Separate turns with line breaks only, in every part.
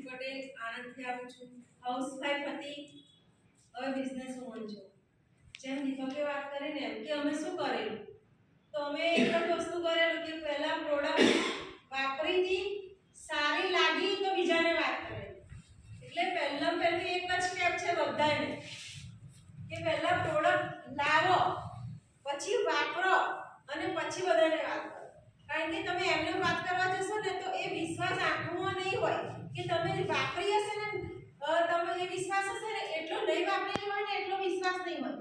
પટેલ આણંદથી આવું છું. હાઉસવાઈફ હતી, હવે બિઝનેસ વુમન છું. જેમ દીપકે વાત કરીને એમ કે અમે શું કરેલું, તો અમે એક જ વસ્તુ કરેલું કે પહેલા પ્રોડક્ટ વાપરી હતી, સારી લાગી તો બીજાને વાત કરેલી. એટલે પહેલું એક જ સ્ટેપ છે બધાને કે પહેલા પ્રોડક્ટ લાવો, પછી વાપરો અને પછી બધાને વાત કરો. કારણ કે તમે એમને વાત કરવા જશો ને તો એ વિશ્વાસ આંખમાં નહીં હોય કે તમે વાપરી હશે ને, તમે એ વિશ્વાસ હશે ને એટલો નહીં વાપરેલી હોય ને એટલો વિશ્વાસ નહીં હોય.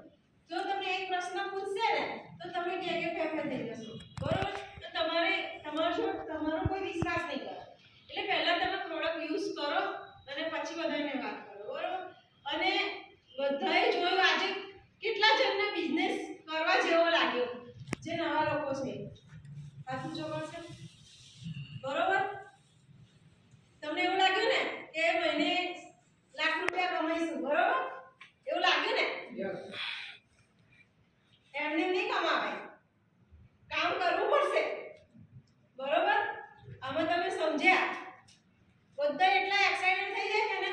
જો તમે એક પ્રશ્ન પૂછશે ને તો તમે કે ફેફર થઈ જશો, બરોબર? તો તમારો કોઈ વિશ્વાસ નહીં કરે. એટલે પહેલા તમે પ્રોડક્ટ યુઝ કરો અને પછી બધાને વાત કરો, બરોબર? અને બધાએ જોયું આજે કેટલા જણને બિઝનેસ કરવા જેવો લાગ્યો, જે નવા લોકો છે. સાચું ચોકડશે, બરોબર? તમને એવું લાગ્યું ને કે મહિને લાખ રૂપિયા કમાઈશું, બરોબર? એવું લાગ્યું ને? એમને નહીં કમાવે, કામ કરવું પડશે, બરોબર? આમાં તમે સમજ્યા? બધા એટલા એક્સાઇટેડ થઈ જાય છે ને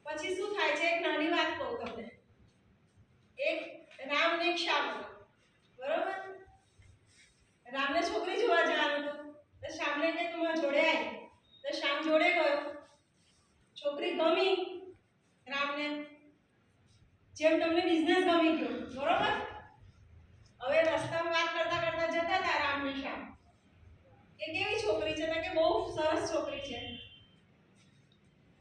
પછી શું થાય છે? એક નાની વાત કહું તમને. એક રામ ને એક શ્યામ, બરોબર? રામને છોકરી જોવા જવાનું હતું તો શ્યામને કે તું મારા જોડે આય, તો શ્યામ જોડે ગયો. છોકરી ગમી રામને, જેમ તમને બિઝનેસ ગમી ગયો, બરોબર? હવે રસ્તામાં વાત કરતા કરતા જતા હતા રામ ને શ્યામ કે કેવી છોકરી છે, તો કે બહુ સરસ છોકરી છે.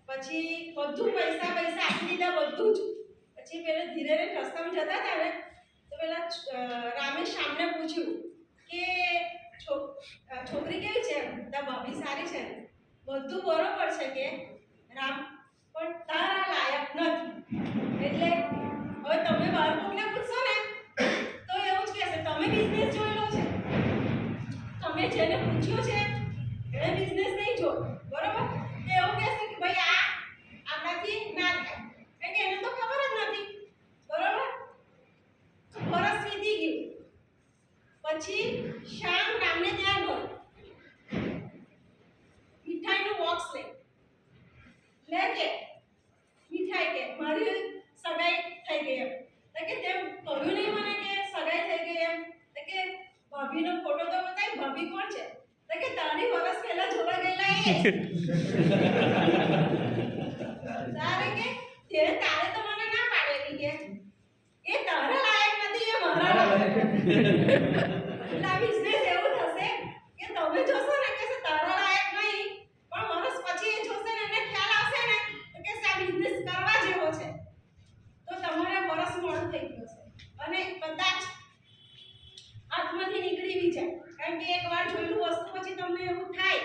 પછી બધું પૈસા આપી દીધા, બધું જ. પછી પેલા ધીરે ધીરે રસ્તામાં જતા હતા ને તો પેલા રામે શ્યામને પૂછ્યું કે છોકરી કેવી છે? તારા ભાભી સારી છે, બધું બરોબર છે કે રામ, પણ તારા લાયક નથી. એટલે હવે તમે બહાર કોકને પૂછશો ને તો એવું જ કહેશે તમે બિઝનેસ જોયેલો છે. તમે જેને પૂછ્યું છે એને બિઝનેસ નહીં જોયો, બરોબર? તો એવું કહેશે કે ભાઈ આ આપણાથી ના થાય, એટલે એને તો ખબર જ નથી, બરોબર? વર્ષ વીતી ગયું. પછી શ્યામ રામને ત્યાં ગયો, મીઠાઈનું બોક્સ લે કે મીઠાઈ કે મારી સગાઈ થઈ ગઈ એમ. તો કે તેમ કહ્યું નહીં મને કે સગાઈ થઈ ગઈ એમ. તો કે ભાભીનો ફોટો તો બતાય, ભાભી કોણ છે? તો કે તારી વર્ષ પહેલા જોવા ગયેલા એ. તારે કે તારે તો મને ના પાડેલી કે એ તારા લાયક નથી, એ મારા લાયક. એટલે આ બિઝનેસ એવું થશે કે તમે જોશો ને કે તારા લાયક નહીં, પણ વર્ષ પછી એ જોશે ને એને ખ્યાલ આવશે ને તો કે આ બિઝનેસ કરવા જેવો છે. તો તમારે વર્ષ મોડું થઈ ગયું છે અને કદાચ હાથમાંથી નીકળી બી જાય. કારણ કે એકવાર જોયેલું વસ્તુ પછી તમને એવું થાય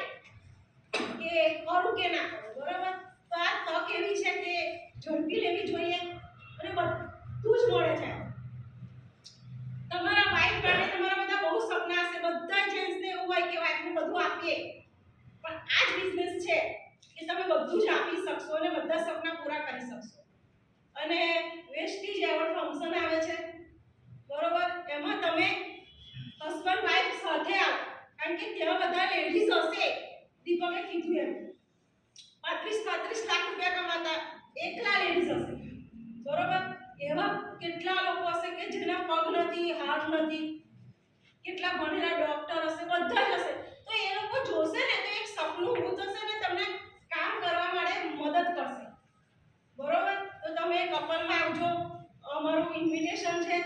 કે કરું કે ના કરું, બરોબર? તો આ તક એવી છે કે ઝડપી લેવી જોઈએ અને બધું જ મળે છે. તમારા વાઈફ માટે તમારા બધા બહુ સપના હશે, બધા જેન્ટ્સને એવું હોય કે વાઈફને બધું આપીએ, પણ આ જ બિઝનેસ છે કે તમે બધું જ આપી શકશો અને બધા સપના પૂરા કરી શકશો. અને વેસ્ટીજ એવોર્ડ ફંક્શન આવે છે, બરોબર? એમાં તમે હસબન્ડ વાઈફ સાથે આવો, કારણ કે ત્યાં બધા લેડીઝ હશે. દીપકે કીધું એમ 35 લાખ રૂપિયા કમાતા એકલા લેડીઝ હશે, બરોબર? એવા કેટલા લોકો હશે કે જેના પગ નથી, હાથ નથી, કેટલા ભણેલા ડોક્ટર હશે, બધા જ હશે. તો એ લોકો જોશે ને તો એક સપનું ઊભું થશે ને તમને કામ કરવા માટે મદદ કરશે, બરોબર? તો તમે કપલમાં આવજો, અમારું ઇન્વિટેશન છે.